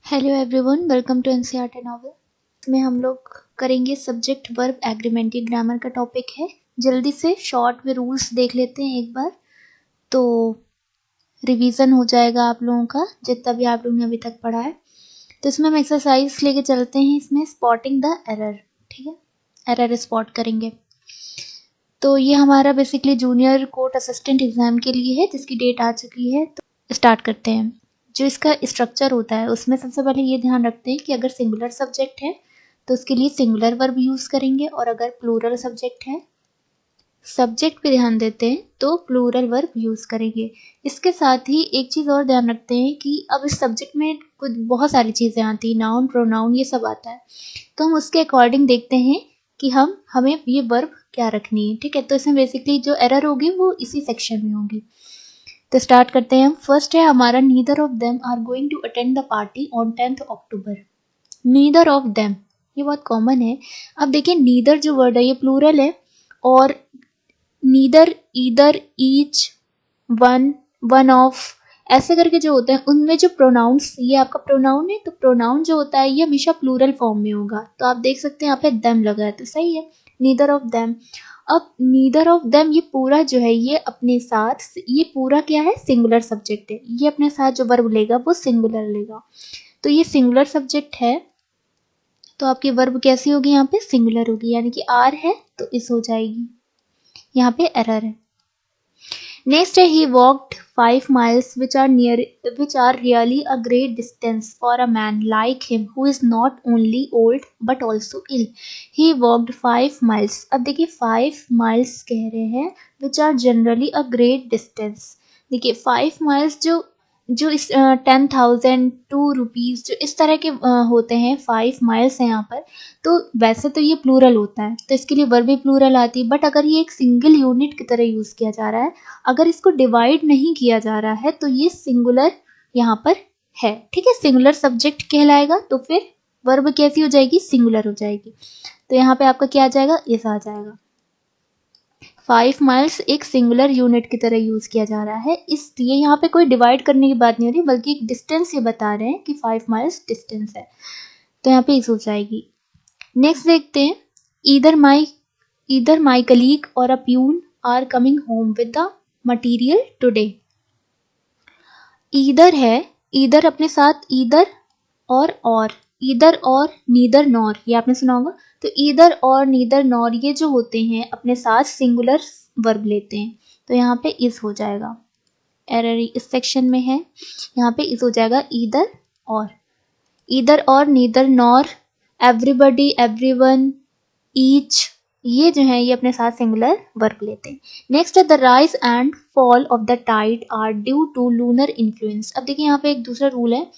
Hello everyone, welcome to NCERT novel. इसमें हम लोग करेंगे सब्जेक्ट वर्ब एग्रीमेंट। ये ग्रामर का टॉपिक है। जल्दी से शॉर्ट में रूल्स देख लेते हैं एक बार, तो रिवीजन हो जाएगा आप लोगों का जितना भी आप लोगों ने अभी तक पढ़ा है। तो इसमें हम एक्सरसाइज लेके चलते हैं। इसमें स्पॉटिंग द एरर, ठीक है, एरर स्पॉट करेंगे। तो ये हमारा basically junior court assistant exam के लिए है, जिसकी डेट आ चुकी है। तो स्टार्ट करते हैं। जो इसका स्ट्रक्चर होता है उसमें सबसे पहले ये ध्यान रखते हैं कि अगर सिंगुलर सब्जेक्ट है तो उसके लिए सिंगुलर वर्ब यूज करेंगे, और अगर प्लूरल सब्जेक्ट है, सब्जेक्ट पे ध्यान देते हैं तो प्लूरल वर्ब यूज करेंगे। इसके साथ ही एक चीज और ध्यान रखते हैं कि अब इस सब्जेक्ट में कुछ बहुत सारी चीजें आती हैं, नाउन प्रोनाउन ये सब आता है, तो हम उसके अकॉर्डिंग देखते हैं कि हमें ये वर्ब क्या रखनी है। ठीक है, तो इसमें बेसिकली जो एरर होगी वो इसी सेक्शन में होगी। तो स्टार्ट करते हैं हम। फर्स्ट है हमारा, neither of them are going to attend the party on 10th October. Neither of them, ये बहुत कॉमन है। अब देखिए, नीदर जो वर्ड है ये प्लूरल है, और neither, either, each, one, one of, ऐसे करके जो होते हैं उनमें जो प्रोनाउंस, ये आपका प्रोनाउन है, तो प्रोनाउन जो होता है ये हमेशा प्लूरल फॉर्म में होगा। तो आप देख सकते हैं यहाँ पे देम लगा है, तो सही है, नीदर ऑफ देम। अब नीदर ऑफ देम ये पूरा जो है ये अपने साथ, ये पूरा क्या है, सिंगुलर सब्जेक्ट है। ये अपने साथ जो वर्ब लेगा वो सिंगुलर लेगा, तो ये सिंगुलर सब्जेक्ट है, तो आपकी वर्ब कैसी होगी, यहाँ पे सिंगुलर होगी, यानी कि आर है तो इस हो जाएगी। यहाँ पे एरर है। नेक्स्ट है, he walked 5 miles which are really a great distance for a man like him who is not only old but also ill. He walked 5 miles. अब देखिए 5 miles कह रहे हैं, which are generally a great distance. देखिए 5 miles जो इस 10,000 ₹2 जो इस तरह के होते हैं, 5 miles है यहाँ पर, तो वैसे तो ये प्लूरल होता है तो इसके लिए वर्ब भी प्लूरल आती है। बट अगर ये एक सिंगल यूनिट की तरह यूज किया जा रहा है, अगर इसको डिवाइड नहीं किया जा रहा है, तो ये सिंगुलर यहाँ पर है। ठीक है, सिंगुलर सब्जेक्ट कहलाएगा, तो फिर वर्ब कैसी हो जाएगी, सिंगुलर हो जाएगी। तो यहाँ पे आपका क्या आ जाएगा, इस आ जाएगा। 5 माइल्स एक सिंगुलर यूनिट की तरह यूज किया जा रहा है, इसलिए यहाँ पे कोई डिवाइड करने की बात नहीं हो रही, बल्कि एक डिस्टेंस ये बता रहे हैं कि 5 माइल्स डिस्टेंस है, तो यहाँ पे इस हो जाएगी। नेक्स्ट देखते हैं, ईदर माई कलीग और a peon are coming home with the material today. Either है, ईदर अपने साथ ईदर और ईदर और नीदर नॉर, ये आपने सुना होगा। तो ईदर और नीदर नॉर ये जो होते हैं अपने साथ सिंगुलर वर्ब लेते हैं, तो यहाँ पे इस हो जाएगा। एरर इस सेक्शन में है, यहाँ पे इस हो जाएगा, ईदर और neither nor, everybody, everyone, each, ये जो है ये अपने साथ सिंगुलर वर्ब लेते हैं। नेक्स्ट है, the rise and fall of the tide are due to lunar influence. अब देखिए यहाँ पे एक दूसरा रूल है,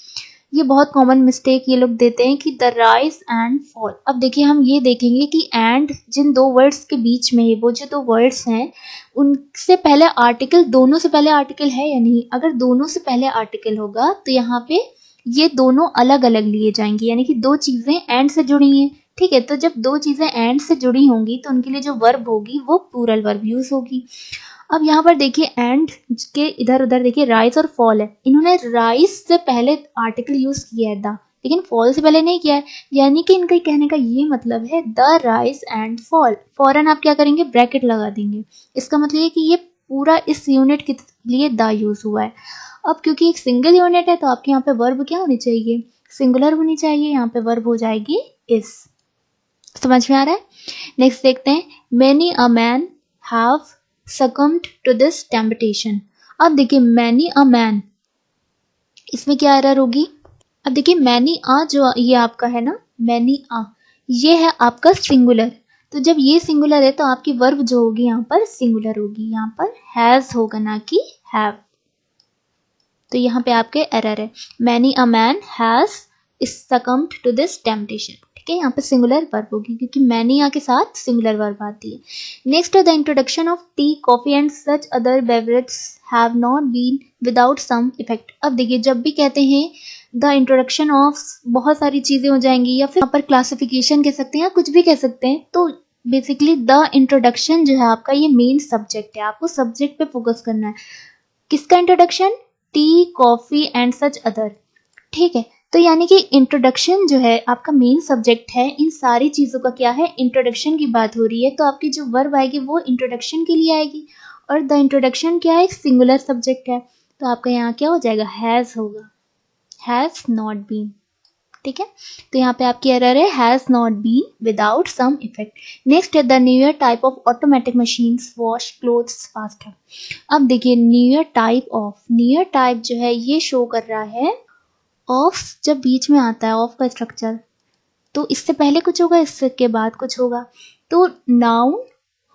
ये बहुत कॉमन मिस्टेक ये लोग देते हैं कि द राइज एंड फॉल। अब देखिए हम ये देखेंगे कि एंड जिन दो वर्ड्स के बीच में है, वो जो दो वर्ड्स हैं उनसे पहले आर्टिकल, दोनों से पहले आर्टिकल है या नहीं। अगर दोनों से पहले आर्टिकल होगा तो यहाँ पे ये दोनों अलग अलग लिए जाएंगे, यानी कि दो चीजें एंड से जुड़ी हैं। ठीक है, तो जब दो चीजें एंड से जुड़ी होंगी तो उनके लिए जो वर्ब होगी वो प्लूरल वर्ब यूज होगी। अब यहाँ पर देखिए एंड के इधर उधर देखिए राइज और फॉल है, इन्होंने राइज से पहले आर्टिकल यूज किया है द, लेकिन फॉल से पहले नहीं किया है, यानी कि इनका कहने का ये मतलब है द राइज एंड फॉल। फौरन आप क्या करेंगे, ब्रैकेट लगा देंगे। इसका मतलब ये कि ये पूरा इस यूनिट के लिए द यूज हुआ है। अब क्योंकि एक सिंगल यूनिट है तो आपके यहाँ पे वर्ब क्या होनी चाहिए, सिंगुलर होनी चाहिए, यहाँ पे वर्ब हो जाएगी इस। समझ में आ रहा है। नेक्स्ट देखते हैं, many a man have succumbed to this temptation। अब देखिए मैनी अ मैन, इसमें क्या एरर होगी। अब देखिए मैनी आ जो ये आपका है ना, मैनी आ ये है आपका सिंगुलर, तो जब ये सिंगुलर है तो आपकी वर्ब जो होगी यहाँ पर सिंगुलर होगी, यहाँ पर हैज होगा ना कि हैव। तो यहाँ पे आपके एरर है, many a man has succumbed to this temptation। ठीक है, यहाँ पे सिंगुलर वर्ब होगी क्योंकि मैनी यहाँ के साथ सिंगुलर वर्ब आती है। नेक्स्ट है, the introduction of tea, coffee and such other beverages have not been without some effect. अब देखिए जब भी कहते हैं द इंट्रोडक्शन ऑफ, बहुत सारी चीजें हो जाएंगी, या फिर यहाँ पर क्लासिफिकेशन कह सकते हैं या कुछ भी कह सकते हैं, तो बेसिकली द इंट्रोडक्शन जो है आपका ये मेन सब्जेक्ट है, आपको सब्जेक्ट पे फोकस करना है। किसका introduction, T, coffee and such other. ठीक है, तो यानी कि इंट्रोडक्शन जो है आपका मेन सब्जेक्ट है, इन सारी चीज़ों का क्या है, इंट्रोडक्शन की बात हो रही है, तो आपकी जो वर्ब आएगी वो इंट्रोडक्शन के लिए आएगी, और द इंट्रोडक्शन क्या है, एक सिंगुलर सब्जेक्ट है, तो आपका यहाँ क्या हो जाएगा, हैज़ होगा, हैज़ नॉट बीन। ठीक है, तो यहाँ पे आपकी एरर है has not been without some effect. Next है the newer type of automatic machines wash clothes faster. अब देखिए newer type of, newer type जो है ये शो कर रहा है ऑफ, जब बीच में आता है ऑफ का स्ट्रक्चर, तो इससे पहले कुछ होगा, इसके बाद कुछ होगा, तो नाउन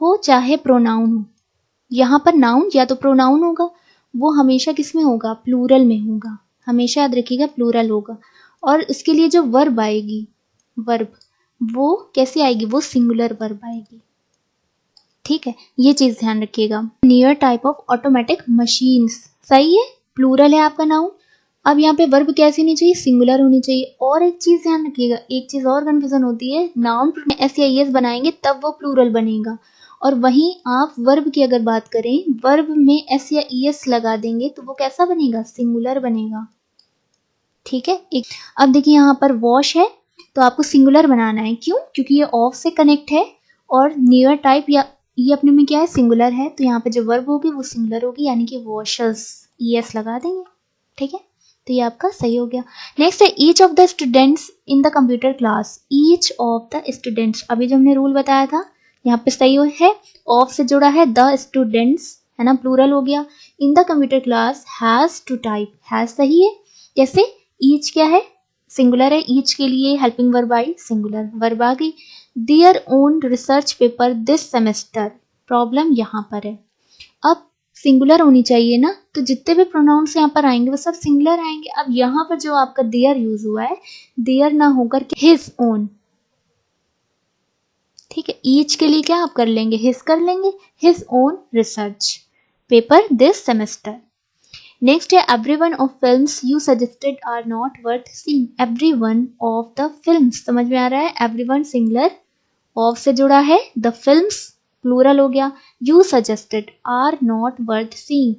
हो चाहे प्रोनाउन हो, यहाँ पर नाउन या तो प्रोनाउन होगा, वो हमेशा किस में होगा, प्लूरल में होगा, हमेशा याद रखिएगा प्लूरल होगा, और इसके लिए जो वर्ब आएगी, वर्ब वो कैसी आएगी, वो सिंगुलर वर्ब आएगी। ठीक है, ये चीज ध्यान रखिएगा। Near type of automatic machines, सही है, प्लूरल है आपका नाउन। अब यहाँ पे वर्ब कैसी होनी चाहिए, सिंगुलर होनी चाहिए। और एक चीज ध्यान रखिएगा, एक चीज और कंफ्यूजन होती है, नाउन एस बनाएंगे तब वो प्लूरल बनेगा, और वहीं आप वर्ब की अगर बात करें, वर्ब में एस या ईएस लगा देंगे तो वो कैसा बनेगा, सिंगुलर बनेगा। ठीक है, एक अब देखिए यहाँ पर वॉश है तो आपको सिंगुलर बनाना है, क्यों, क्योंकि ये ऑफ से कनेक्ट है, और नियर टाइप या ये अपने में क्या है, सिंगुलर है, तो यहाँ पे जो वर्ब होगी वो सिंगुलर होगी, यानी कि वॉशर्स, ईएस लगा देंगे। ठीक है, तो ये आपका सही हो गया। नेक्स्ट है each of the students in the computer class, each of the students, अभी जो हमने रूल बताया था यहाँ पे सही है, ऑफ से जुड़ा है, द स्टूडेंट्स है ना, प्लूरल हो गया, in the computer class has to type, has सही है, कैसे, ईच क्या है, सिंगुलर है, ईच के लिए हेल्पिंग वर्ब आई, सिंगुलर वर्ब आ गई। Their own research paper this semester, problem यहाँ पर है, अब सिंगुलर होनी चाहिए ना, तो जितने भी प्रोनाउंस यहाँ पर आएंगे वो सब सिंगुलर आएंगे। अब यहाँ पर जो आपका देयर यूज हुआ है, देयर ना होकर के हिज ओन, ठीक है, ईच के लिए क्या आप कर लेंगे, हिज कर लेंगे, his own research paper this semester. Next है everyone of films you suggested are not worth seeing, everyone of the films, समझ में आ रहा है, एवरीवन सिंगुलर, ऑफ से जुड़ा है, द फिल्म्स प्लूरल हो गया, you suggested are not worth seeing,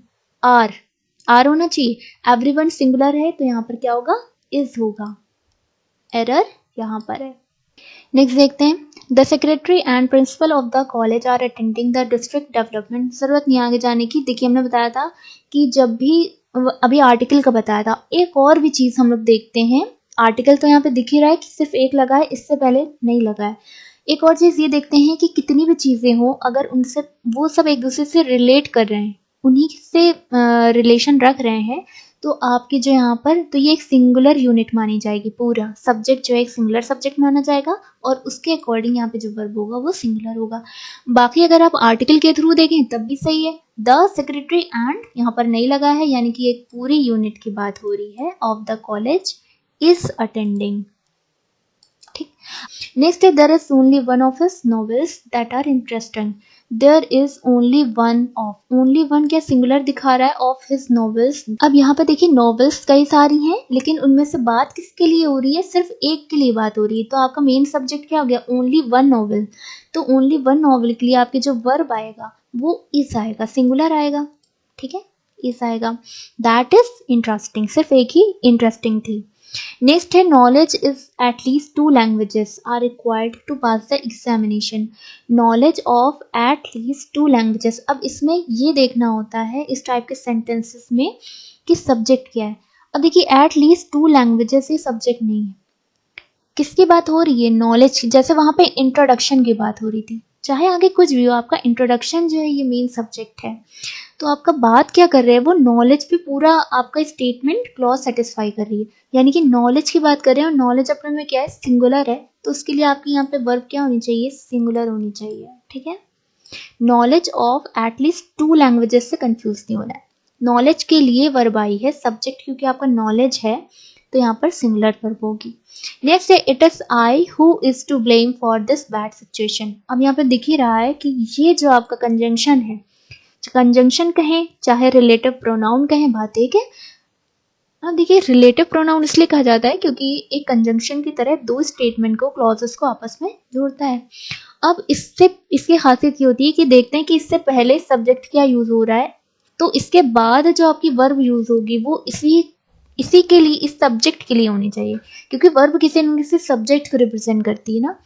are होना चाहिए, एवरीवन सिंगुलर है तो यहाँ पर क्या होगा, इज होगा, एरर यहाँ पर है। नेक्स्ट देखते हैं, the secretary and principal of the college are attending the district development, जरूरत नहीं आगे जाने की, देखिए हमने बताया था कि जब भी, अभी आर्टिकल का बताया था, एक और भी चीज हम लोग देखते हैं, आर्टिकल तो यहाँ पे दिख ही रहा है कि सिर्फ एक लगा है, इससे पहले नहीं लगा है, एक और चीज ये देखते हैं कि कितनी भी चीजें हो, अगर उनसे वो सब एक दूसरे से रिलेट कर रहे हैं, उन्हीं से रिलेशन रख रहे हैं, तो आपके जो यहाँ पर, तो ये एक सिंगुलर यूनिट मानी जाएगी, पूरा सब्जेक्ट जो है एक सिंगुलर सब्जेक्ट माना जाएगा, और उसके अकॉर्डिंग यहाँ पे जो वर्ब होगा वो सिंगुलर होगा। बाकी अगर आप आर्टिकल के थ्रू देखें तब भी सही है, द सेक्रेटरी एंड यहाँ पर नहीं लगा है, यानी कि एक पूरी यूनिट की बात हो रही है, of the college is attending. ठीक, नेक्स्ट है there is only one of his novels that are interesting, there is only one of, only one क्या सिंगुलर दिखा रहा है, ऑफ हिज नॉवेल्स। अब यहाँ पे देखिए नॉवेल्स कई सारी हैं, लेकिन उनमें से बात किसके लिए हो रही है, सिर्फ एक के लिए बात हो रही है, तो आपका मेन सब्जेक्ट क्या हो गया, ओनली वन नॉवेल, तो ओनली वन नॉवेल के लिए आपके जो वर्ब आएगा वो इस आएगा, सिंगुलर आएगा। ठीक है, इस आएगा, दैट इज इंटरेस्टिंग, सिर्फ एक ही इंटरेस्टिंग थी। नेक्स्ट है knowledge is at least 2 languages are required to pass the examination, knowledge of at least 2 languages. अब इसमें ये देखना होता है इस टाइप के सेंटेंसेस में कि सब्जेक्ट क्या है। अब देखिए एट लीस्ट 2 लैंग्वेजेस ये सब्जेक्ट नहीं है, किसकी बात हो रही है, नॉलेज की, जैसे वहां पे इंट्रोडक्शन की बात हो रही थी, चाहे आगे कुछ भी हो, आपका इंट्रोडक्शन जो है ये मेन सब्जेक्ट है, तो आपका बात क्या कर रहे हैं, वो नॉलेज पे पूरा आपका स्टेटमेंट क्लॉज सेटिस्फाई कर रही है, यानी कि नॉलेज की बात कर रहे हैं, और नॉलेज अपने में क्या है, सिंगुलर है, तो उसके लिए आपकी यहाँ पे वर्ब क्या होनी चाहिए, सिंगुलर होनी चाहिए। ठीक है, नॉलेज ऑफ एटलीस्ट 2 लैंग्वेजेस से कंफ्यूज नहीं होना है, नॉलेज के लिए वर्ब आई है, सब्जेक्ट क्योंकि आपका नॉलेज है तो यहाँ पर सिंगुलर वर्ब होगी। नेक्स्ट है it is I who is to blame for this bad situation. अब यहाँ पे दिख ही रहा है कि ये जो आपका कंजंक्शन है, कंजंक्शन कहें चाहे रिलेटिव प्रोनाउन कहें, बात एक है। अब देखिए रिलेटिव प्रोनाउन इसलिए कहा जाता है क्योंकि एक कंजंक्शन की तरह 2 स्टेटमेंट को, क्लॉजेस को आपस में जोड़ता है। अब इसकी खासियत ये होती है कि देखते हैं कि इससे पहले सब्जेक्ट क्या यूज हो रहा है, तो इसके बाद जो आपकी वर्ब यूज होगी वो इसी इसी के लिए, इस सब्जेक्ट के लिए होनी चाहिए, क्योंकि वर्ब किसी न किसी सब्जेक्ट को रिप्रेजेंट करती है ना।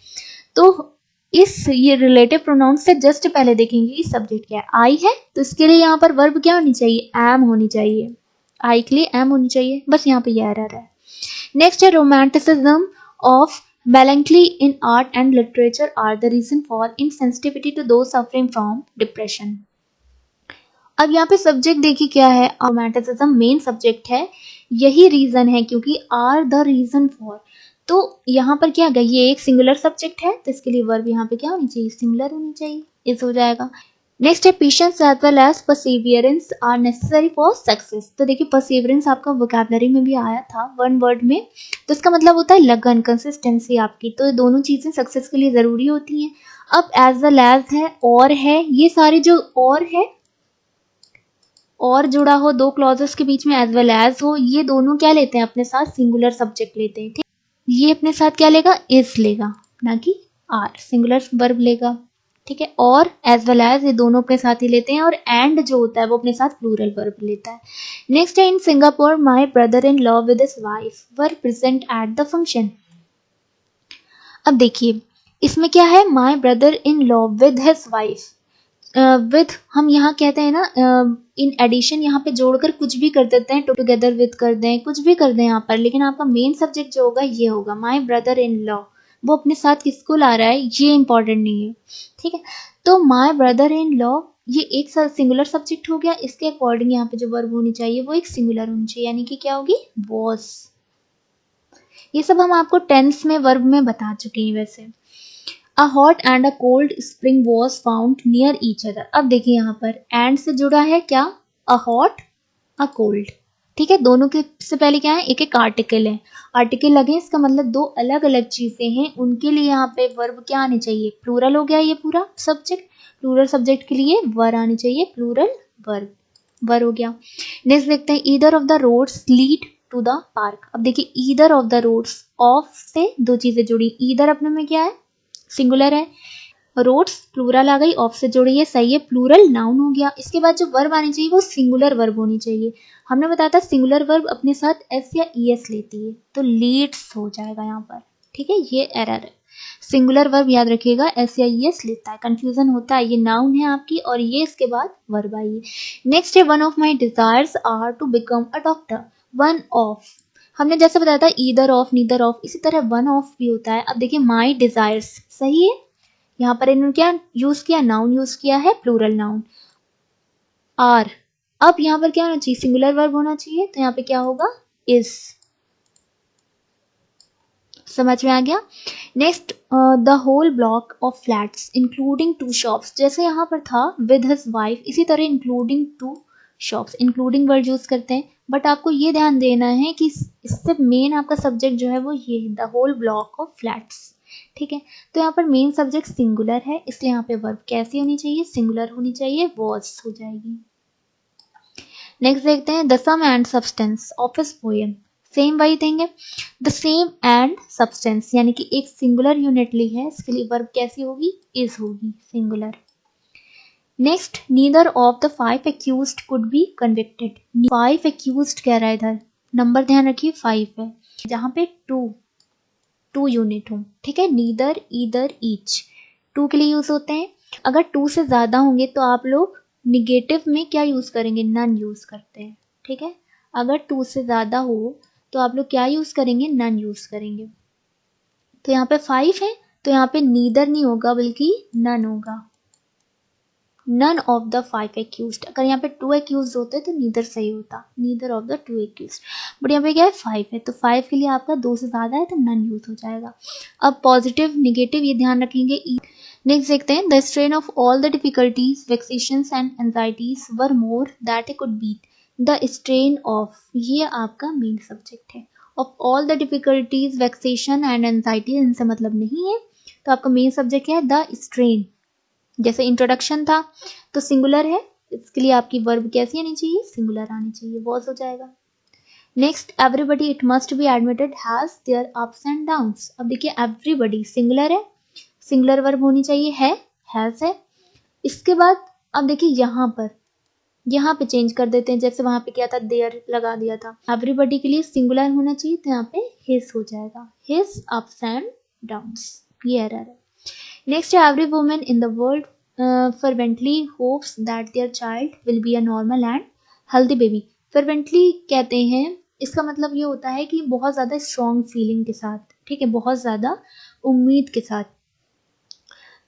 तो इस ये रिलेटिव प्रोनाउन से जस्ट पहले देखेंगे कि सब्जेक्ट क्या है। आई है तो इसके लिए यहाँ पर वर्ब क्या होनी चाहिए, एम होनी चाहिए। आई के लिए एम होनी चाहिए, बस यहाँ पे ये एरर है। नेक्स्ट है romanticism of melancholy in art and literature are the reason for insensitivity to those suffering from depression. अब यहाँ पे सब्जेक्ट देखिए क्या है, रोमांटिसिज्म मेन सब्जेक्ट है, यही रीजन है क्योंकि आर द रीजन फॉर। तो यहाँ पर क्या गई, ये एक सिंगुलर सब्जेक्ट है तो इसके लिए वर्ब यहाँ पे क्या होनी चाहिए, सिंगुलर होनी चाहिए, इस हो जाएगा। नेक्स्ट है patience as well as perseverance are necessary for success. तो देखिए परसिवियरेंस आपका वोकैबुलरी में भी आया था वन वर्ड में, तो इसका मतलब होता है लगन, कंसिस्टेंसी आपकी। तो ये दोनों चीजें सक्सेस के लिए जरूरी होती हैं। अब एज वेल एज है, और है, ये सारे जो और है, और जुड़ा हो दो क्लॉजेस के बीच में, एज वेल एज हो, ये दोनों क्या लेते हैं अपने साथ, सिंगुलर सब्जेक्ट लेते हैं। ठीक, ये अपने साथ क्या लेगा, इज लेगा, ना कि आर, सिंगुलर वर्ब लेगा। ठीक है, और एज वेल एज ये दोनों अपने साथ ही लेते हैं, और एंड जो होता है वो अपने साथ प्लूरल वर्ब लेता है। नेक्स्ट है in Singapore my brother in love with his wife were present at the function. अब देखिए इसमें क्या है, my brother in love with his wife, with हम यहाँ कहते हैं ना, इन एडिशन यहाँ पे जोड़कर कुछ भी कर देते हैं, टुगेदर विद कर दें, कुछ भी कर दें यहाँ पर, लेकिन आपका मेन सब्जेक्ट जो होगा ये होगा माई ब्रदर इन लॉ। वो अपने साथ किसको ला रहा है ये इंपॉर्टेंट नहीं है। ठीक है, तो माई ब्रदर इन लॉ ये एक सिंगुलर सब्जेक्ट हो गया, इसके अकॉर्डिंग यहाँ पे जो वर्ब होनी चाहिए वो एक सिंगुलर होनी चाहिए, यानी कि क्या होगी, वॉज। ये सब हम आपको टेंस में वर्ब में बता चुके हैं वैसे। A hot and a cold spring was found near each other. अब देखिए यहाँ पर and से जुड़ा है क्या, a hot, a cold। ठीक है, दोनों के से पहले क्या है, एक एक आर्टिकल है, आर्टिकल लगे, इसका मतलब दो अलग अलग चीजें हैं, उनके लिए यहाँ पे वर्ब क्या आने चाहिए, प्लूरल हो गया ये पूरा सब्जेक्ट, प्लूरल सब्जेक्ट के लिए वर आनी चाहिए, प्लूरल वर्ब, वर हो गया। नेक्स्ट देखते हैं either of the roads lead to the park. अब देखिए either of the roads, of से दो चीजें जुड़ी, ईदर अपने में क्या है, सिंगुलर है, रोड्स प्लूरल आ गई, ऑफ से जुड़ी है, सही है, प्लूरल नाउन हो गया। इसके बाद जो वर्ब आनी चाहिए वो सिंगुलर वर्ब होनी चाहिए। हमने बताया था सिंगुलर वर्ब अपने साथ एस या ई एस लेती है, तो लीड्स हो जाएगा यहाँ पर। ठीक है, ये एरर है, सिंगुलर वर्ब याद रखिएगा एस या ई एस लेता है, कंफ्यूजन होता है। ये नाउन है आपकी और ये इसके बाद वर्ब आई है। नेक्स्ट है one of my desires are to become a doctor. One of, हमने जैसे बताया था ईदर ऑफ, नीदर ऑफ, इसी तरह वन ऑफ भी होता है। अब देखिए माई डिजायर्स, सही है, यहाँ पर इन्होंने क्या यूज किया, नाउन यूज किया है, प्लूरल नाउन। आर, अब यहाँ पर क्या होना चाहिए, सिंगुलर वर्ब होना चाहिए, तो यहाँ पे क्या होगा, इज। समझ में आ गया। Next the whole block of flats including 2 shops, जैसे यहाँ पर था विद हिज वाइफ, इसी तरह including 2 shops, including word use करते हैं, बट आपको ये ध्यान देना है कि इससे मेन आपका सब्जेक्ट जो है वो ये है, the whole block of flats. ठीक है, तो यहाँ पर मेन सब्जेक्ट सिंगुलर है, इसलिए यहाँ पे वर्ब कैसी होनी चाहिए, सिंगुलर होनी चाहिए, वॉज हो जाएगी। नेक्स्ट देखते हैं the sum and substance of his poem, same वही देंगे, द सेम एंड सब्सटेंस, यानी कि एक सिंगुलर यूनिट ली है, इसके लिए वर्ब कैसी होगी, इज होगी, singular. Next neither of the 5 accused could be convicted। 5 accused कह रहा है इधर, नंबर ध्यान रखिए 5 है, जहां पे 2 यूनिट हो। ठीक है, नीदर, ईदर, ईच 2 के लिए यूज होते हैं। अगर 2 से ज्यादा होंगे तो आप लोग निगेटिव में क्या यूज करेंगे, नन यूज करते हैं। ठीक है, अगर 2 से ज्यादा हो तो आप लोग क्या यूज करेंगे, नन यूज करेंगे। तो यहाँ पे 5 है तो यहाँ पे नीदर नहीं होगा बल्कि नन होगा, नन ऑफ द 5 accused। अगर यहाँ पे 2 accused होते तो नीदर सही होता, neither of the 2 accused, but यहाँ पे क्या है 5 है, तो 5 के लिए आपका 2 से ज्यादा है तो नन यूज हो जाएगा। अब पॉजिटिव निगेटिव ये ध्यान रखेंगे। नेक्स्ट देखते हैं the strain of all the difficulties vexations and anxieties were more that a could bear. The strain of, ये आपका मेन सब्जेक्ट है, of all the difficulties vexation and anxiety, इनसे मतलब नहीं है, तो आपका मेन सब्जेक्ट क्या है, द स्ट्रेन। जैसे इंट्रोडक्शन था तो सिंगुलर है, इसके लिए आपकी वर्ब कैसी आनी चाहिए, सिंगुलर आनी चाहिए, वॉज हो जाएगा। Next everybody it must be admitted has their ups and downs. अब देखिए एवरीबडी सिंगुलर है, सिंगुलर वर्ब होनी चाहिए, है, हैज है। इसके बाद अब देखिए यहाँ पर यहाँ पे चेंज कर देते हैं, जैसे वहां पे क्या था, देयर लगा दिया था। एवरीबडी के लिए सिंगुलर होना चाहिए, तो यहाँ पे हिज हो जाएगा, हिज अप्स एंड डाउन्स, ये एरर है। नेक्स्ट है every woman in the world fervently hopes that their child will be a normal and healthy baby। fervently कहते हैं, इसका मतलब ये होता है कि बहुत ज़्यादा स्ट्रॉन्ग फीलिंग के साथ, ठीक है, बहुत ज़्यादा उम्मीद के साथ।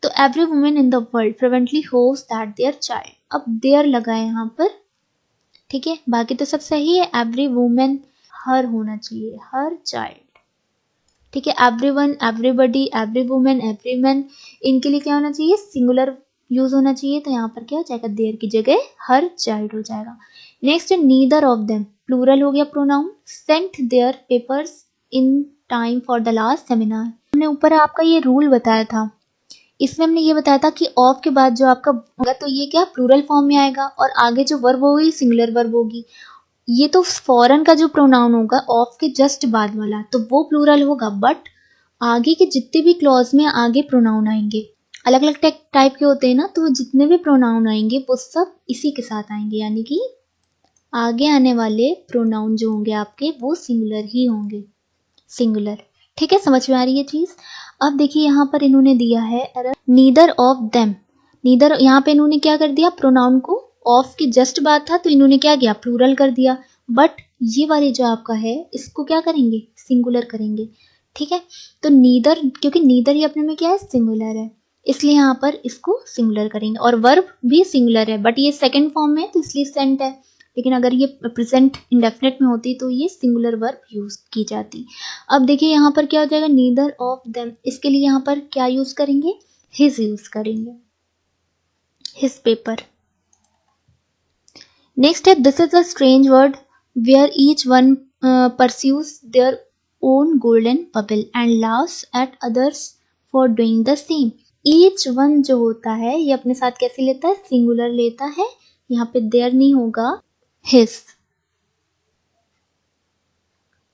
तो every woman in the world fervently hopes that their child, अब देयर लगा है यहाँ पर, ठीक है, बाकी तो सब सही है। एवरी वुमन हर होना चाहिए, हर चाइल्ड, ठीक है। Everyone, everybody, every woman, every man, इनके लिए क्या होना चाहिए, सिंगुलर यूज होना चाहिए, तो यहाँ पर क्या हो जाएगा, देयर की जगह हर चाइल्ड हो जाएगा। नेक्स्ट है नीदर ऑफ देम, प्लूरल हो गया pronoun, sent their papers in time for the last seminar. हमने ऊपर आपका ये रूल बताया था, इसमें हमने ये बताया था कि ऑफ के बाद जो आपका होगा तो ये क्या प्लूरल फॉर्म में आएगा, और आगे जो वर्ब होगी सिंगुलर वर्ब होगी। ये तो फॉरेन का जो प्रोनाउन होगा ऑफ के जस्ट बाद वाला, तो वो प्लूरल होगा, बट आगे के जितने भी क्लॉज में आगे प्रोनाउन आएंगे अलग अलग टाइप के होते हैं ना, तो जितने भी प्रोनाउन आएंगे वो सब इसी के साथ आएंगे, यानी कि आगे आने वाले प्रोनाउन जो होंगे आपके वो सिंगुलर ही होंगे, सिंगुलर, ठीक है। समझ में आ रही है चीज। अब देखिए यहाँ पर इन्होंने दिया है error, neither of them, neither, यहाँ पे इन्होंने क्या कर दिया, प्रोनाउन को ऑफ के जस्ट बाद था तो इन्होंने क्या किया, प्लूरल कर दिया, बट ये वाले जो आपका है इसको क्या करेंगे, सिंगुलर करेंगे, ठीक है। तो नीदर, क्योंकि नीदर ही अपने में क्या है, सिंगुलर है, इसलिए यहाँ पर इसको सिंगुलर करेंगे, और वर्ब भी सिंगुलर है, बट ये सेकेंड फॉर्म में तो इसलिए सेंट है, लेकिन अगर ये प्रेजेंट इंडेफिनिट में होती तो ये सिंगुलर वर्ब यूज की जाती। अब देखिए यहाँ पर क्या हो जाएगा, नीदर ऑफ देम, इसके लिए यहाँ पर क्या यूज करेंगे, हिज यूज करेंगे, हिज पेपर। नेक्स्ट है this is a strange world where each one pursues their own golden bubble and laughs at others for doing the same. Each one जो होता है ये अपने साथ कैसे लेता है, सिंगुलर लेता है, यहाँ पे देयर नहीं होगा, हिज,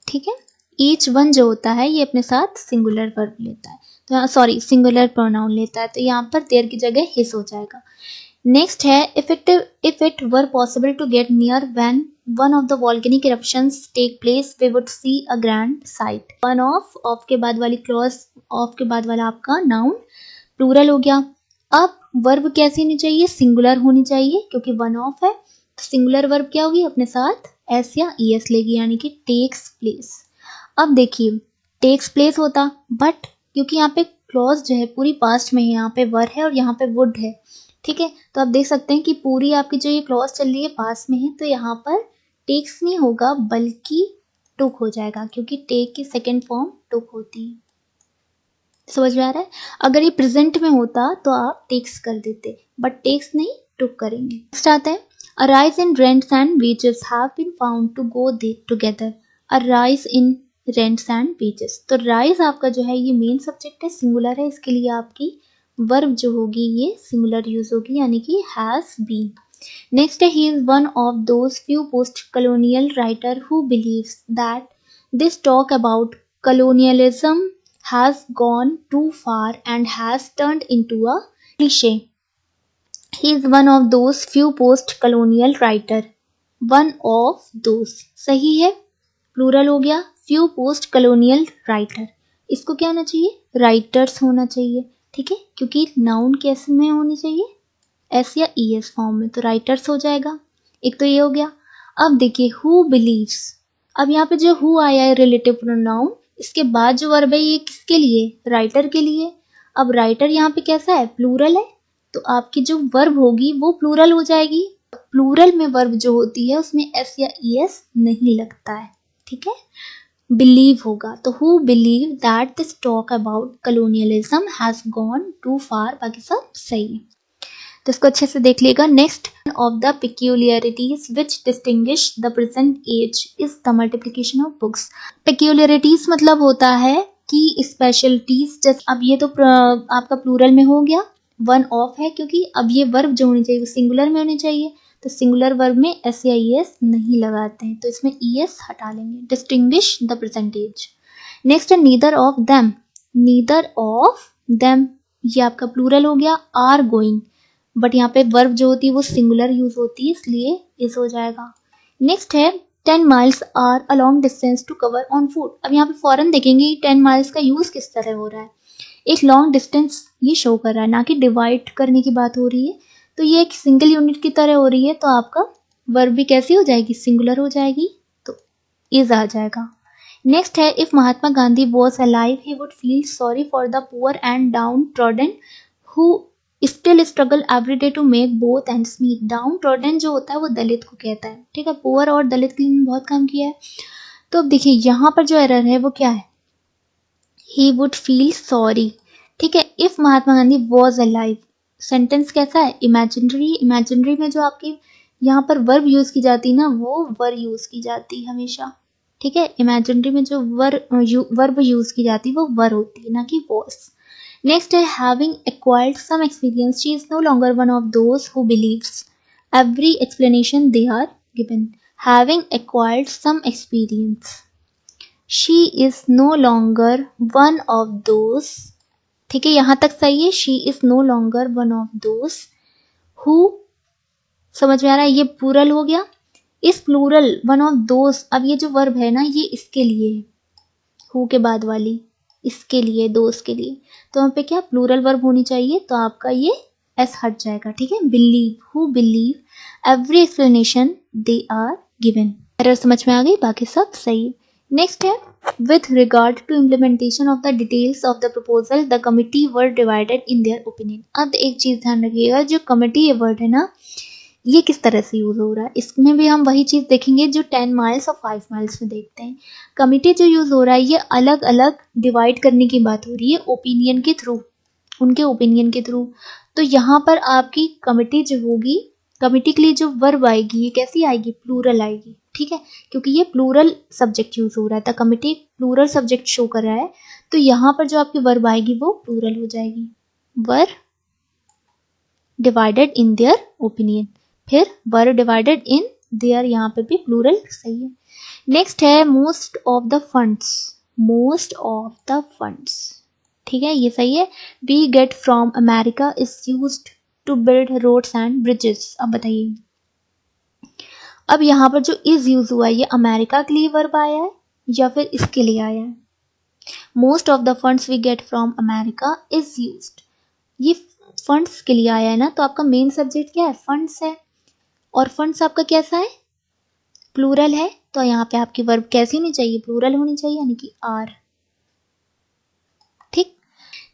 ठीक है। ईच वन जो होता है ये अपने साथ सिंगुलर वर्ब लेता है, तो सॉरी सिंगुलर प्रोनाउन लेता है, तो यहाँ पर देयर की जगह हिज हो जाएगा। नेक्स्ट है if it were possible to get near when one of the volcanic eruptions take place we would see a grand sight. One of के बाद वाली क्लॉज, ऑफ के बाद वाला आपका नाउन प्लूरल हो गया। अब वर्ब कैसी होनी चाहिए, सिंगुलर होनी चाहिए, क्योंकि वन ऑफ है तो सिंगुलर वर्ब क्या होगी, अपने साथ एस या ई एस लेगी, यानी कि टेक्स प्लेस। अब देखिए टेक्स प्लेस होता, बट क्योंकि यहाँ पे क्लॉज जो है पूरी पास्ट में है, यहाँ पे वर है और यहाँ पे वुड है, ठीक है। तो आप देख सकते हैं कि पूरी आपकी जो ये क्लॉज चल रही है पास्ट में है, तो यहाँ पर टेक्स नहीं होगा बल्कि टुक हो जाएगा, क्योंकि टेक की सेकेंड फॉर्म टुक होती है। समझ में आ रहा है। अगर ये प्रेजेंट में होता तो आप टेक्स कर देते, बट टेक्स नहीं, टुक करेंगे। नेक्स्ट आता है A rise in rents and wages have been found to go together. A rise in rents and wages. तो rise आपका जो है ये मेन सब्जेक्ट है, सिंगुलर है, इसके लिए आपकी वर्ब जो होगी ये सिंगुलर यूज होगी, यानी कि has been. Next he is one of those few post-colonial writer who believes that this talk about colonialism has gone too far and has turned into a cliche. He is one of those few post-colonial writer. One of those सही है, plural हो गया, few post-colonial writer, इसको क्या होना चाहिए, writers होना चाहिए, ठीक है, क्योंकि नाउन कैसे में होनी चाहिए, एस या ई एस फॉर्म में, तो राइटर्स हो जाएगा। एक तो ये हो गया। अब देखिए हु बिलीव्स, अब यहाँ पे जो हु आया है रिलेटिव प्रोनाउन, इसके बाद जो वर्ब है ये किसके लिए, राइटर के लिए। अब राइटर यहाँ पे कैसा है, प्लूरल है, तो आपकी जो वर्ब होगी वो प्लूरल हो जाएगी। प्लूरल में वर्ब जो होती है उसमें एस या ई एस नहीं लगता है, ठीक है, बिलीव होगा। तो who believe that this talk about colonialism has gone too far, बाकी सब सही है, तो इसको अच्छे से देख लीजिएगा। Next of the peculiarities which distinguish the present age is the multiplication of books. peculiarities मतलब होता है कि स्पेशलिटीज, जैसे अब ये तो आपका प्लूरल में हो गया, वन ऑफ है, क्योंकि अब ये वर्ब जो होनी चाहिए वो सिंगुलर में होनी चाहिए, तो सिंगुलर वर्ब में एस या ई एस नहीं लगाते हैं, तो इसमें ई एस हटा लेंगे। Distinguish the present age. Next है neither of them, neither of them ये आपका प्लूरल हो गया। आर गोइंग, बट यहाँ पे वर्ब जो होती है वो सिंगुलर यूज होती है, इसलिए इज हो जाएगा। नेक्स्ट है 10 miles are a long distance to cover on foot. अब यहाँ पे फॉरन देखेंगे 10 miles का यूज किस तरह हो रहा है, एक लॉन्ग डिस्टेंस ये शो कर रहा है, ना कि डिवाइड करने की बात हो रही है। तो ये एक सिंगल यूनिट की तरह हो रही है, तो आपका वर्ब भी कैसी हो जाएगी, सिंगुलर हो जाएगी, तो इज आ जाएगा। नेक्स्ट है if Mahatma Gandhi was alive he would feel sorry for the poor and downtrodden who still struggle every day to make both ends meet. Downtrodden जो होता है वो दलित को कहता है, ठीक है, पुअर और दलित के लिए बहुत काम किया है। तो अब देखिए यहाँ पर जो एरर है वो क्या है, ही वुड फील सॉरी, ठीक है। If Mahatma Gandhi was alive, sentence कैसा है, इमेजिनरी। इमेजिनरी में जो आपकी यहाँ पर वर्ब यूज की जाती है ना, वो वर यूज की जाती है हमेशा, ठीक है। इमेजिनरी में जो वर्ब यूज की जाती है वो वर होती है, ना कि वॉज। नेक्स्ट है having acquired some experience she is no longer one of those who believes every explanation they are given. Having acquired some experience, she is no longer one of those, ठीक है, यहां तक सही है। She is no longer one of those who, समझ में आ रहा है, ये प्लूरल हो गया। इस प्लूरल वन ऑफ दोज, अब ये जो वर्ब है ना ये इसके लिए है, हु के बाद वाली इसके लिए, दोस्त के लिए, तो वहां पे क्या प्लूरल वर्ब होनी चाहिए, तो आपका ये एस हट जाएगा, ठीक है। Believe, who believe every explanation they are given. Error समझ में आ गई, बाकी सब सही है। नेक्स्ट है with regard to implementation of the details of the proposal the committee were divided in their opinion। अब एक चीज ध्यान रखिएगा, जो कमिटी ये वर्ड है ना ये किस तरह से यूज हो रहा है, इसमें भी हम वही चीज देखेंगे जो 10 miles और 5 miles में देखते हैं। कमिटी जो यूज हो रहा है ये अलग अलग डिवाइड करने की बात हो रही है ओपिनियन के थ्रू, उनके ओपिनियन के थ्रू। तो यहाँ पर आपकी कमिटी जो होगी, कमिटी के लिए जो वर्ब आएगी ये कैसी आएगी, प्लूरल आएगी, ठीक है, क्योंकि ये प्लूरल सब्जेक्ट यूज हो रहा था, कमिटी प्लूरल सब्जेक्ट शो कर रहा है, तो यहाँ पर जो आपकी वर्ब आएगी वो प्लूरल हो जाएगी, were divided in their opinion. फिर वर डिवाइडेड इन देयर, यहाँ पे भी प्लूरल सही है। नेक्स्ट है most of the funds, most of the funds, ठीक है, ये सही है। We get from America is used to build roads and bridges. अब बताइए, अब यहाँ पर जो इज यूज हुआ है ये अमेरिका के लिए वर्ब आया है या फिर इसके लिए आया है। Most of the funds we get from America is used, ये फंड्स के लिए आया है ना, तो आपका मेन सब्जेक्ट क्या है, फंड्स है, और फंड्स आपका कैसा है, प्लूरल है, तो यहाँ पे आपकी वर्ब कैसी होनी चाहिए, प्लूरल होनी चाहिए, यानी कि आर, ठीक।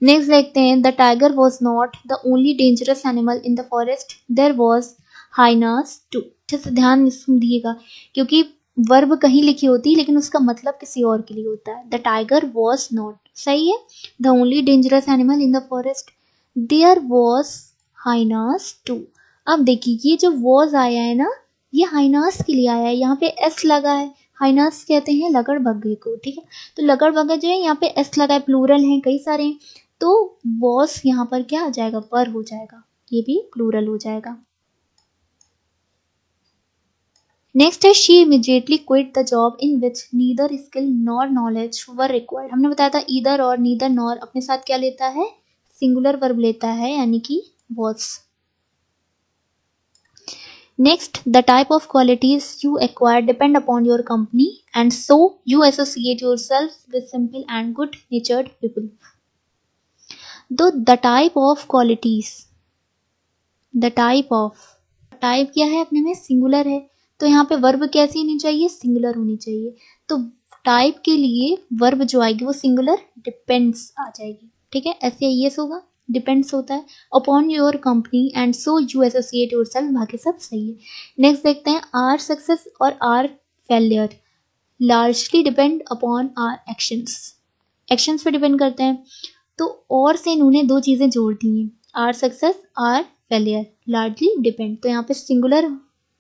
नेक्स्ट देखते हैं the tiger was not the only dangerous animal in the forest, there was hyenas too. अच्छे से ध्यान दिएगा, क्योंकि वर्ब कहीं लिखी होती है लेकिन उसका मतलब किसी और के लिए होता है। द टाइगर वॉज नॉट सही है, the only dangerous animal in the forest, there was hyenas too. अब देखिए ये जो वॉज आया है ना ये हाइनास के लिए आया है, यहाँ पे एस लगा है, हाइनास कहते हैं लगड़बग्गे को, ठीक है, तो लगड़बग्गा जो है यहाँ पे एस लगा है, प्लूरल हैं कई सारे हैं, तो वॉज यहाँ पर क्या आ जाएगा, पर हो जाएगा, ये भी प्लूरल हो जाएगा। नेक्स्ट है she immediately quit the job in which neither skill nor knowledge were required. हमने बताया था ईदर और नीदर नॉर अपने साथ क्या लेता है, सिंगुलर वर्ब लेता है, यानी कि was. Next the type of qualities you acquire depend upon your company and so you associate yourself with simple and good natured people. तो the type of qualities, the type of, type क्या है अपने में, singular है, तो यहाँ पे verb कैसी होनी चाहिए, सिंगुलर होनी चाहिए, तो टाइप के लिए वर्ब जो आएगी वो सिंगुलर डिपेंड्स आ जाएगी, ठीक है, ऐसे यस होगा, डिपेंड्स होता है upon your company and so you associate yourself, बाकी सब सही है। नेक्स्ट देखते हैं our success or our failure largely depend upon our actions, actions पे डिपेंड करते हैं, तो और से इन्होंने दो चीजें जोड़ दी हैं, our success or failure largely depend, तो यहाँ पे सिंगुलर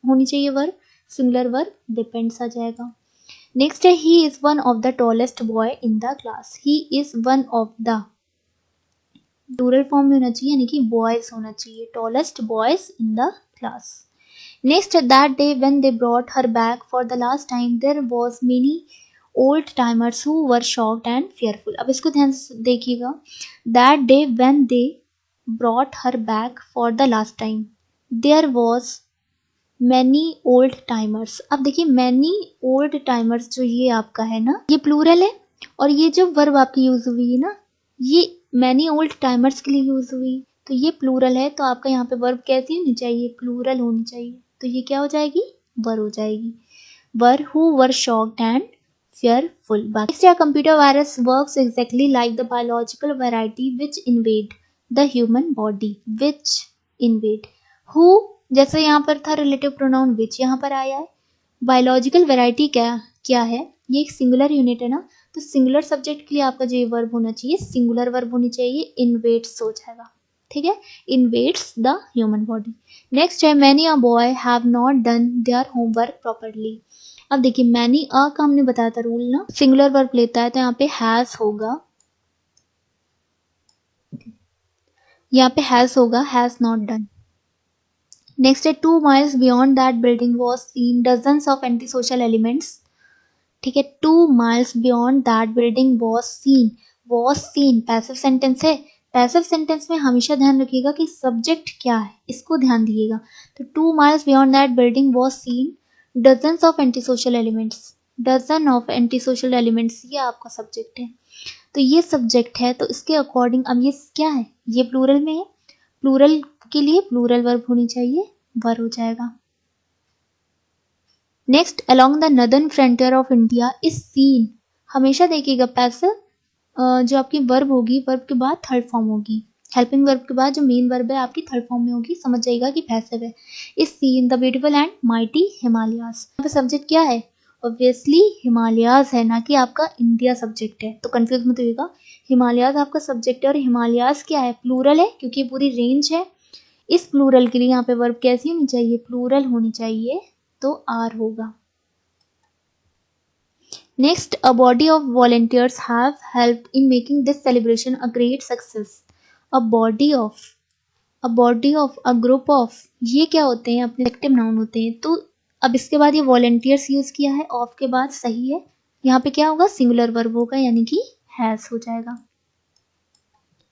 होनी चाहिए वर्ब, सिंगुलर वर्ब डिपेंड्स आ जाएगा। नेक्स्ट है he is one of the tallest boy in the class, he is one of the, plural form में होना चाहिए, यानी कि बॉयज होना चाहिए, tallest boys in the class. Next that day when they brought her back for the last time there was many old timers who were shocked and fearful. अब इसको ध्यान से देखिएगा, that day when they brought her back for the last time. There was many old timers. अब देखिए many old timers जो ये आपका है ना, ये प्लूरल है और ये जो वर्ब आपकी यूज हुई है ना, ये many old timers के लिए यूज हुई, तो ये प्लूरल है, तो आपका यहाँ पे वर्ब कैसी होनी चाहिए, प्लूरल होनी चाहिए, तो ये क्या हो जाएगी, वर हो जाएगी, वर who were shocked and fearful. Next, a computer virus works exactly like the biological variety which invade the human body. Which invade. Who जैसे यहाँ पर था रिलेटिव प्रोनाउन विच, यहाँ पर आया है. बायोलॉजिकल वैरायटी क्या है, ये एक सिंगुलर यूनिट है ना, तो सिंगुलर सब्जेक्ट के लिए आपका जो वर्ब होना चाहिए, सिंगुलर वर्ब होनी चाहिए, इन्वेड्स हो जाएगा. ठीक है, invades the human body. Next है many a boy have not done their homework properly. अब देखिए मैनी अ का हमने बताया था रूल ना, सिंगुलर वर्ब लेता है तो यहाँ पे हैज होगा, यहाँ पे हैज होगा, हैज नॉट डन. नेक्स्ट है 2 miles beyond that building was seen dozens of antisocial elements. ठीक है, 2 miles beyond that building was seen passive sentence है. पैसिव सेंटेंस में हमेशा ध्यान रखिएगा कि सब्जेक्ट क्या है, इसको ध्यान दिएगा. तो 2 miles beyond that building was seen dozens of antisocial elements. Dozen of antisocial elements, ये आपका सब्जेक्ट है, तो ये सब्जेक्ट है, तो इसके अकॉर्डिंग अब ये क्या है, ये प्लूरल में है, प्लूरल के लिए प्लूरल वर्ब होनी चाहिए, वर हो जाएगा. Next, along the northern frontier of India is seen. हमेशा देखिएगा पैसिव जो आपकी वर्ब होगी, वर्ब के बाद थर्ड फॉर्म होगी, हेल्पिंग वर्ब के बाद जो मेन वर्ब है आपकी थर्ड फॉर्म में होगी, समझ जाइएगा कि पैसिव है. Is seen the beautiful and mighty Himalayas. यहाँ पे सब्जेक्ट क्या है, ऑब्वियसली हिमालयाज है, ना कि आपका इंडिया सब्जेक्ट है, तो कंफ्यूज मत होइएगा. हिमालयाज आपका सब्जेक्ट है और हिमालयाज क्या है, प्लूरल है, क्योंकि पूरी रेंज है. इस प्लूरल के लिए यहाँ पे वर्ब कैसी होनी चाहिए, प्लूरल होनी चाहिए, तो आर होगा. Next, a body of volunteers have helped in making this celebration a great success. A body of a group of, ये क्या होते हैं, अपने एक्टिव नाउन होते हैं. तो अब इसके बाद ये वॉलंटियर्स यूज किया है, ऑफ के बाद सही है, यहाँ पे क्या होगा, सिंगुलर वर्ब होगा, यानी कि हैज हो जाएगा.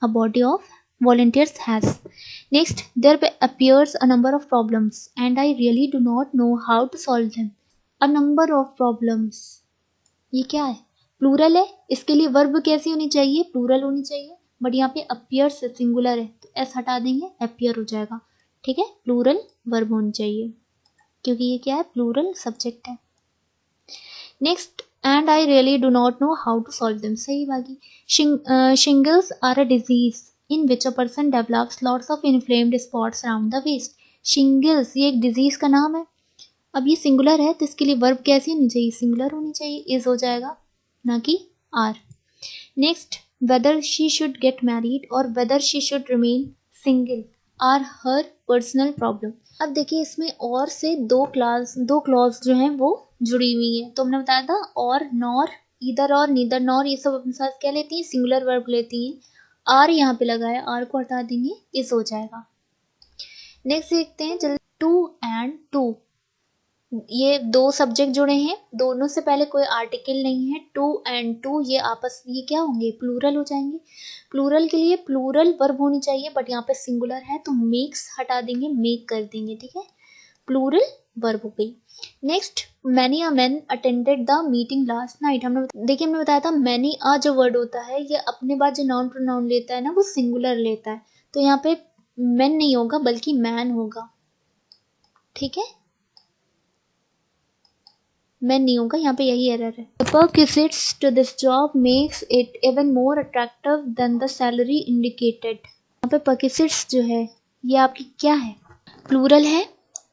A body of volunteers has. Next, there appears a number of problems and I really do not know how to solve them. A number of problems, ये क्या है, प्लूरल है, इसके लिए वर्ब कैसी होनी चाहिए, प्लूरल होनी चाहिए, बट यहाँ पे appears सिंगुलर है, तो एस हटा देंगे, appear हो जाएगा. ठीक है, प्लूरल वर्ब होनी चाहिए, क्योंकि ये क्या है, प्लूरल सब्जेक्ट है. Next, and I really do not know how to solve them. सही बाकी. Shingles are a disease in which a person develops lots of inflamed spots around the waist. Shingles ये एक डिजीज का नाम है. अब ये सिंगुलर है, तो इसके लिए वर्ब कैसी होनी चाहिए, सिंगुलर होनी चाहिए, इज हो जाएगा, ना कि are. Next, whether she should get married or whether she should remain single are her personal problem. अब देखिए इसमें और से दो क्लॉज जो हैं वो जुड़ी हुई है, तो हमने बताया था और, नॉर, इधर और, नीदर, नॉर, ये सब अपने साथ क्या लेती हैं, सिंगुलर वर्ब लेती हैं. आर यहाँ पे लगा है, आर को हटा देंगे, इस हो जाएगा. नेक्स्ट देखते हैं जल्दी, टू एंड टू, ये दो सब्जेक्ट जुड़े हैं, दोनों से पहले कोई आर्टिकल नहीं है. टू एंड टू ये आपस ये क्या होंगे, प्लूरल हो जाएंगे. प्लूरल के लिए प्लूरल वर्ब होनी चाहिए, बट यहाँ पे सिंगुलर है, तो मेक्स हटा देंगे, मेक कर देंगे. ठीक है, प्लूरल वर्ब हो गई. Next, many a man attended the meeting last night. हमने बताया था मैनी अ जो वर्ड होता है, ये अपने बाद जो नाउन प्रोनाउन लेता है ना, वो सिंगुलर लेता है, तो यहाँ पे मैन नहीं होगा बल्कि मैन होगा. ठीक है, मैन नहीं होगा, यहाँ पे यही एरर है. The perquisites to this job makes it even more attractive than the salary indicated. यहाँ पे perquisites जो है ये आपकी क्या है, प्लूरल है,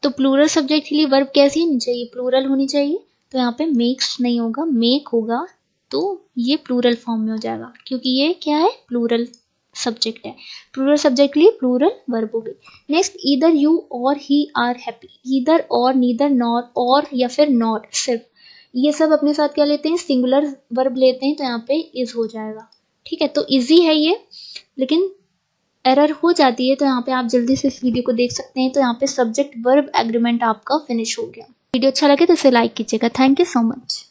तो प्लूरल सब्जेक्ट के लिए वर्ब कैसी होनी चाहिए, प्लूरल होनी चाहिए, तो यहाँ पे मेक्स नहीं होगा, मेक होगा, तो ये प्लूरल फॉर्म में हो जाएगा, क्योंकि ये क्या है, प्लूरल सब्जेक्ट है. प्लूरल सब्जेक्ट के लिए प्लूरल वर्ब हो गई. नेक्स्ट, ईदर यू और ही आर हैप्पी. ईदर और, नीदर, नॉर, और या फिर नॉट, सिर्फ ये सब अपने साथ क्या लेते हैं, सिंगुलर वर्ब लेते हैं, तो यहाँ पे इज हो जाएगा. ठीक है, तो इजी है ये, लेकिन एरर हो जाती है, तो यहाँ पे आप जल्दी से इस वीडियो को देख सकते हैं. तो यहाँ पे सब्जेक्ट वर्ब एग्रीमेंट आपका फिनिश हो गया. वीडियो अच्छा लगे तो इसे लाइक कीजिएगा. Thank you so much.